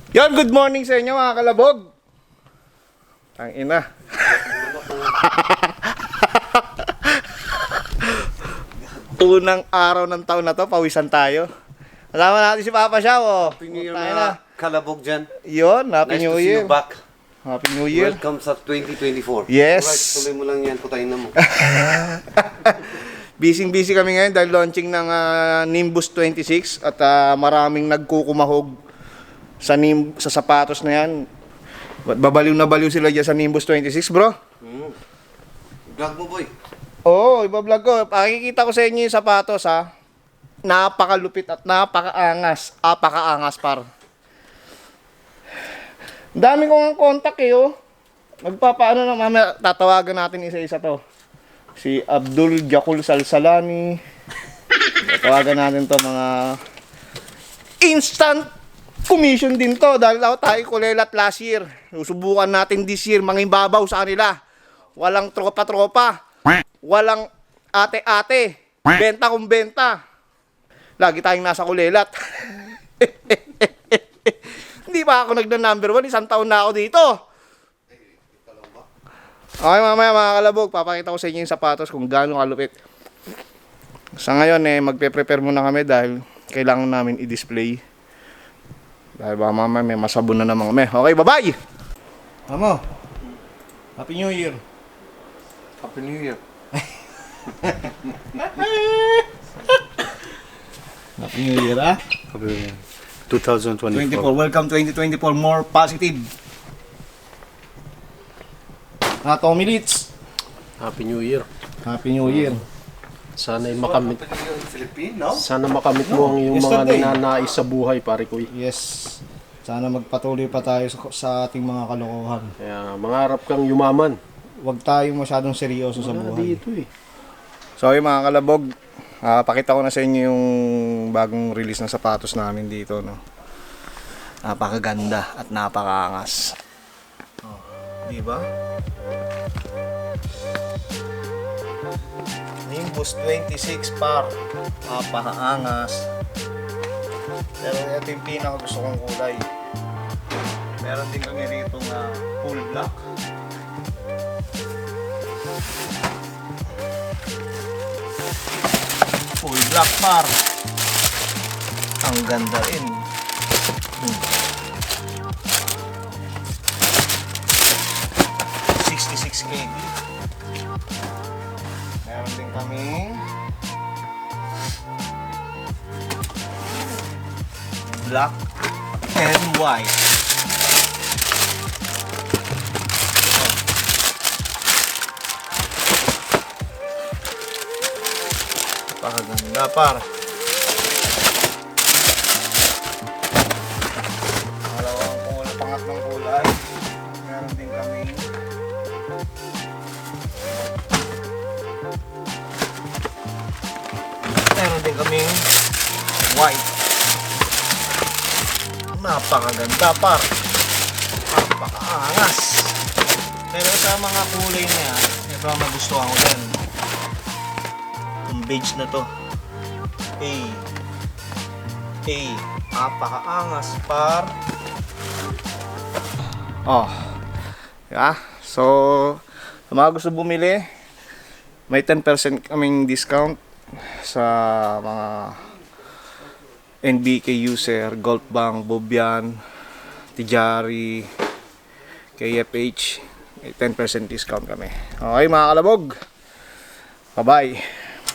Yon, good morning sa inyo mga kalabog. Ang ina. Unang araw ng taon na to, pawisan tayo. Kasama natin si Papa Siaw. Oh. Happy New Year Tayo na kalabog dyan. Yon, Happy Nice New to see Year. you back. Happy New Year. Welcome sa 2024. Yes. Alright, tuloy mo lang yan. Putayin na mo. Busy kami ngayon dahil launching ng Nimbus 26 at maraming nagkukumahog sa sapatos na yan. Babaliw na baliw sila dyan sa Nimbus 26, bro. Vlog mo, boy. Oo, ibablog ko. Pakikita ko sa inyo yung sapatos, ha. Napakalupit at napakaangas. Apakaangas, par. Dami kong contact eh, oh. Magpapaano na, mamaya tatawagan natin isa-isa to. Si Abdul Jakul Salsalani. Tatawagan natin to, mga instant commission din to. Dahil tayo kulelat last year. Susubukan natin this year, mangibabaw sa kanila. Walang tropa-tropa. Walang ate-ate. Benta kung benta. Lagi tayong nasa kulelat. Hindi pa ako nagna-number 1. Isang taon na ako dito. Okay, mamaya mga kalabog, papakita ko sa inyo yung sapatos kung gaano kalupit. Sa ngayon, magpe-prepare muna kami dahil kailangan namin i-display. Dahil baka mamaya may masabon na naman kami. Okay, bye-bye! Amo, Happy New Year. Happy New Year. Happy New Year, ah? Happy New Year. 2024. 24. Welcome 2024. More positive. Tommy Litz. Happy New Year. Happy New Year. Sana'y makamit. Happy New Year in Philippines, no? Sana makamit mo ang iyong mga Yesterday. ninanais sa buhay, pare ko. Yes. Sana magpatuloy pa tayo sa ating mga kalokohan. Kaya mangarap kang yumaman. Huwag tayong masyadong seryoso sa Wala buhay. dito eh. So yung mga kalabog, pakita ko na sa inyo yung bagong release ng sapatos namin dito, no. Napakaganda at napakaangas. Oh, di ba? Nimbus 26 par. Napakaangas. Pero ito yung pinaka gusto kong kulay. Meron din kami rito na full black. Full black par. Ang ganda rin. 66 kg. Meron din kaming black and white. Napakaganda par. Dalawang kulay, pangatlong kulay. Meron din kami white. Napakaganda par. Napakaangas. Pero sa mga kulay na yan, ito ang nagustuhan ko din. Yung beige na to. Napakaangas par. Oh. Yeah. So, sa mga gusto bumili, may 10% kaming discount sa mga NBK user, Golf Bank, Bobian, Tijari, KFH. May 10% discount kami. Okay mga kalabog. Bye-bye.